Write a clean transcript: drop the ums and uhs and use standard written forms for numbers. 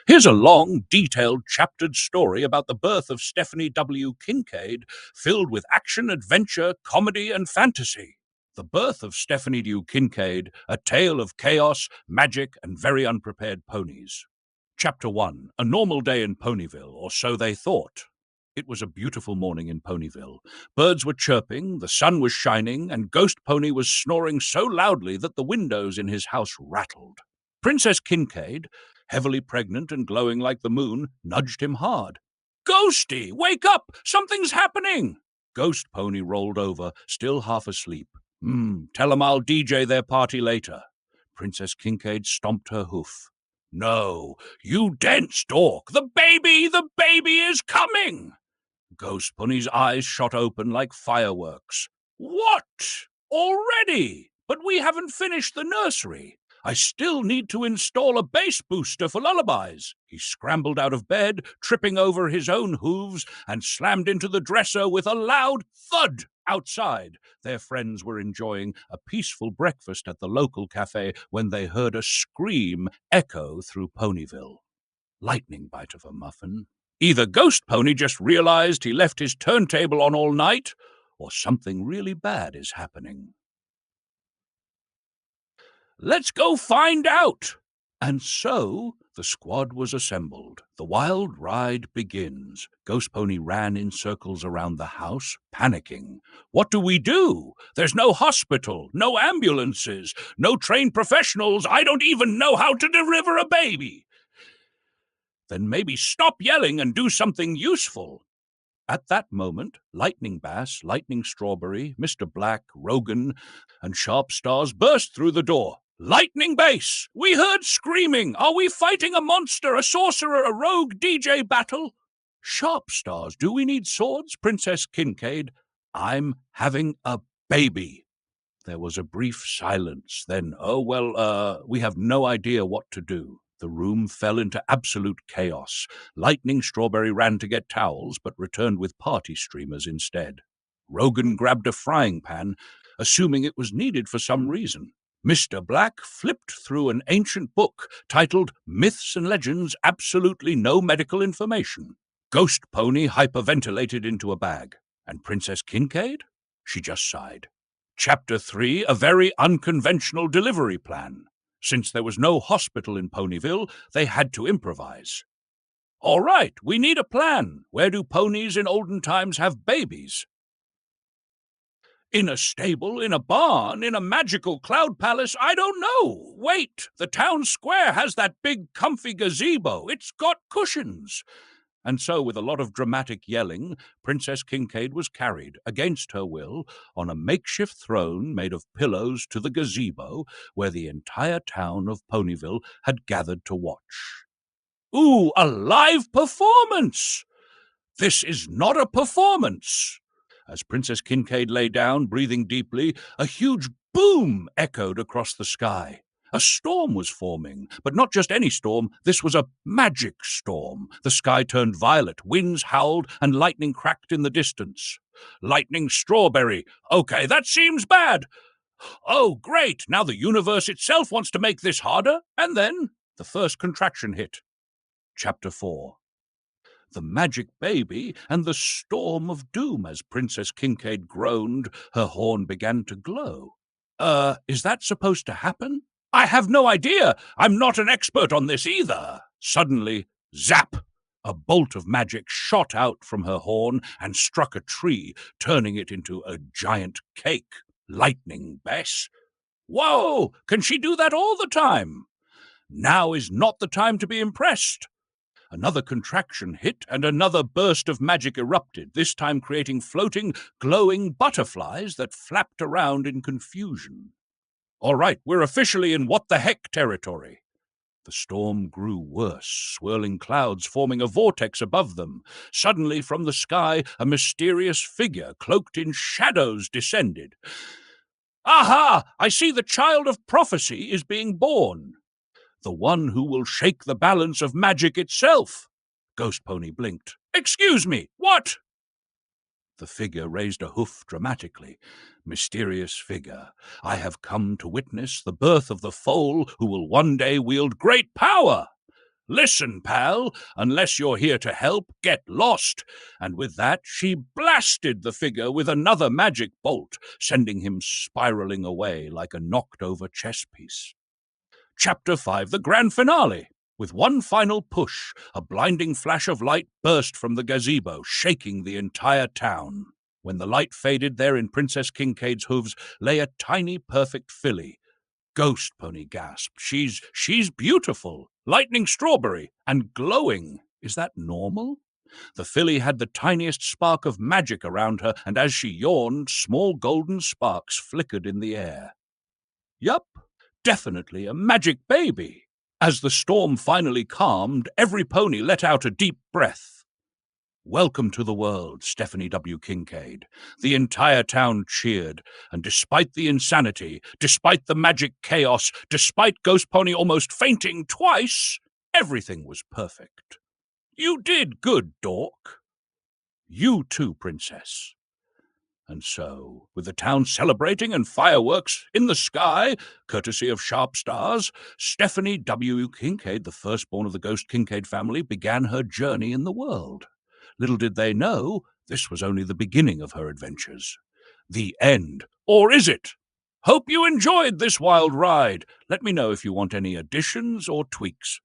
Here's a long, detailed, chaptered story about the birth of Stephanie W. Kincade, filled with action, adventure, comedy, and fantasy. The Birth of Stephanie W. Kincade, a tale of chaos, magic, and very unprepared ponies. Chapter 1, A Normal Day in Ponyville, or so they thought. It was a beautiful morning in Ponyville. Birds were chirping, the sun was shining, and Ghost Pony was snoring so loudly that the windows in his house rattled. Princess Kincade, heavily pregnant and glowing like the moon, nudged him hard. "Ghosty, wake up! Something's happening!" Ghost Pony rolled over, still half asleep. Tell 'em I'll DJ their party later." Princess Kincade stomped her hoof. "No, you dense dork! The baby is coming!" Ghost Pony's eyes shot open like fireworks. "What? Already? But we haven't finished the nursery. I still need to install a bass booster for lullabies." He scrambled out of bed, tripping over his own hooves, and slammed into the dresser with a loud thud. Outside, their friends were enjoying a peaceful breakfast at the local cafe when they heard a scream echo through Ponyville. Lightning bite of a muffin. Either Ghost Pony just realized he left his turntable on all night, or something really bad is happening. "Let's go find out!" And so the squad was assembled. The wild ride begins. Ghost Pony ran in circles around the house, panicking. "What do we do? There's no hospital, no ambulances, no trained professionals. I don't even know how to deliver a baby." "Then maybe stop yelling and do something useful." At that moment, Lightning Bass, Lightning Strawberry, Mr. Black, Rogan, and Sharp Stars burst through the door. "Lightning Bass! We heard screaming! Are we fighting a monster, a sorcerer, a rogue DJ battle?" "Sharp Stars, do we need swords, Princess Kincade? I'm having a baby." There was a brief silence. Then, we have no idea what to do." The room fell into absolute chaos. Lightning Strawberry ran to get towels, but returned with party streamers instead. Rogan grabbed a frying pan, assuming it was needed for some reason. Mr. Black flipped through an ancient book titled Myths and Legends, Absolutely No Medical Information. Ghost Pony hyperventilated into a bag. And Princess Kincade? She just sighed. Chapter 3, A Very Unconventional Delivery Plan. Since there was no hospital in Ponyville, they had to improvise. "All right, we need a plan. Where do ponies in olden times have babies?" "In a stable, in a barn, in a magical cloud palace, I don't know. Wait, the town square has that big comfy gazebo. It's got cushions." And so, with a lot of dramatic yelling, Princess Kincade was carried, against her will, on a makeshift throne made of pillows to the gazebo, where the entire town of Ponyville had gathered to watch. "Ooh, a live performance!" "This is not a performance!" As Princess Kincade lay down, breathing deeply, a huge boom echoed across the sky. A storm was forming, but not just any storm. This was a magic storm. The sky turned violet, winds howled, and lightning cracked in the distance. "Lightning Strawberry. Okay, that seems bad. Oh, great, now the universe itself wants to make this harder." And then the first contraction hit. Chapter 4. The Magic Baby and the Storm of Doom. As Princess Kincade groaned, her horn began to glow. Is that supposed to happen?" "I have no idea. I'm not an expert on this either." Suddenly, zap! A bolt of magic shot out from her horn and struck a tree, turning it into a giant cake. "Lightning, Bess." "Whoa! Can she do that all the time?" "Now is not the time to be impressed." Another contraction hit, and another burst of magic erupted, this time creating floating, glowing butterflies that flapped around in confusion. "All right, we're officially in what-the-heck territory." The storm grew worse, swirling clouds forming a vortex above them. Suddenly, from the sky, a mysterious figure cloaked in shadows descended. "Aha! I see the child of prophecy is being born. The one who will shake the balance of magic itself." Ghost Pony blinked. "Excuse me, what?" The figure raised a hoof dramatically. "Mysterious figure, I have come to witness the birth of the foal who will one day wield great power." Listen, pal, unless you're here to help, get lost. And with that, she blasted the figure with another magic bolt, sending him spiraling away like a knocked-over chess piece. Chapter 5, the grand finale. With one final push, a blinding flash of light burst from the gazebo, shaking the entire town. When the light faded, there in Princess Kincade's hooves lay a tiny, perfect filly. Ghost Pony gasped. She's beautiful, lightning strawberry, and glowing. Is that normal? The filly had the tiniest spark of magic around her, and as she yawned, small golden sparks flickered in the air. Yup, definitely a magic baby. As the storm finally calmed, every pony let out a deep breath. Welcome to the world, Stephanie W. Kincade. The entire town cheered, and despite the insanity, despite the magic chaos, despite Ghost Pony almost fainting twice, everything was perfect. You did good, Dork. You too, Princess. And so, with the town celebrating and fireworks in the sky, courtesy of Sharp Stars, Stephanie W. Kincade, the firstborn of the Ghost Kincade family, began her journey in the world. Little did they know, this was only the beginning of her adventures. The end. Or is it? Hope you enjoyed this wild ride. Let me know if you want any additions or tweaks.